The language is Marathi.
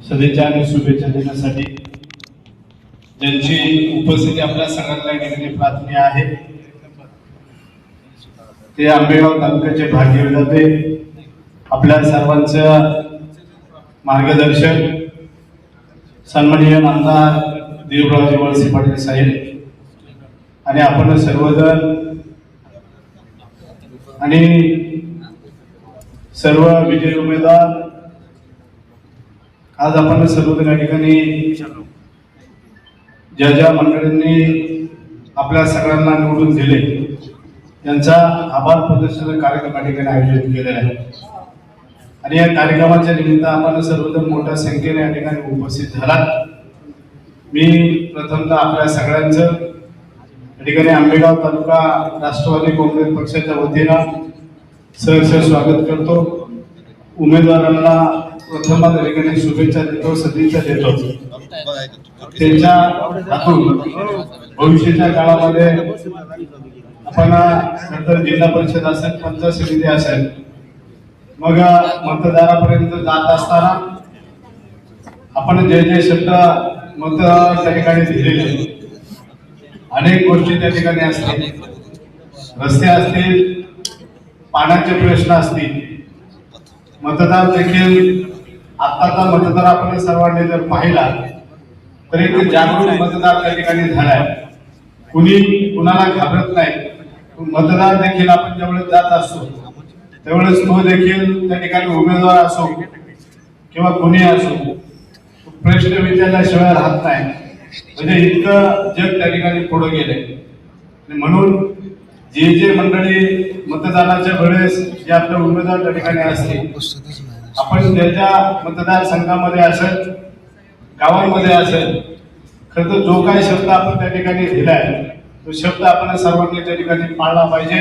सदिच्छा आणि शुभेच्छा देण्यासाठी ज्यांची उपस्थिती आपल्या सगळ्यांना या ठिकाणी प्रार्थनीय आहे ते आंबेगाव तालुक्याचे भाग्यविधाते आपल्या सर्वांचं मार्गदर्शन सन्माननीय नामदार देवरावजी वळसे पाटील साहेब आणि आपण सर्वजण आणि सर्व विजयी उमेदवार आज आपण सर्वजण या ठिकाणी ज्या मंडळींनी आपल्या सगळ्यांना निवडून दिले त्यांचा आभार प्रदर्शन कार्यक्रम या ठिकाणी आयोजित केलेला आहे आणि या कार्यक्रमाच्या निमित्त आपण सर्वजण मोठ्या संख्येने या ठिकाणी उपस्थित झालात। मी प्रथमतः आपल्या सगळ्यांचं या ठिकाणी आंबेगाव तालुका राष्ट्रवादी काँग्रेस पक्षाच्या वतीनं सहर्ष स्वागत करतो। उमेदवारांना प्रथम या ठिकाणी शुभेच्छा देतो, सदिच्छा देतो। त्यांच्या हातून भविष्याच्या काळामध्ये आपण नंतर जिल्हा परिषद असेल, पंचायत समिती असेल, मग मतदारापर्यंत जात असताना आपण जे शब्द मतदार त्या ठिकाणी दिलेले अनेक गोष्टी त्या ठिकाणी असतील, रस्ते असतील, पाण्याचे प्रश्न असतील, मतदार देखील आताचा मतदार आपण सर्वांनी जर पाहिला तर एक जागरूक मतदार त्या ठिकाणी झालाय। कुणी कुणाला घाबरत नाही। मतदार देखील आपण ज्यावेळेस जात असतो त्यावेळेस तो देखील त्या ठिकाणी उमेदवार असो किंवा कुणी असो प्रश्न विचारल्याशिवाय राहत नाही। म्हणजे इतकं जग त्या ठिकाणी पुढे गेले म्हणून जे मंडळी मतदानाच्या वेळेस जे आपले उमेदवार त्या ठिकाणी असतील, आपण ज्याच्या मतदारसंघामध्ये असेल, गावांमध्ये असेल, खरं तर जो काही शब्द आपण त्या ठिकाणी दिलाय तो शब्द आपण सर्वांनी त्या ठिकाणी पाळला पाहिजे।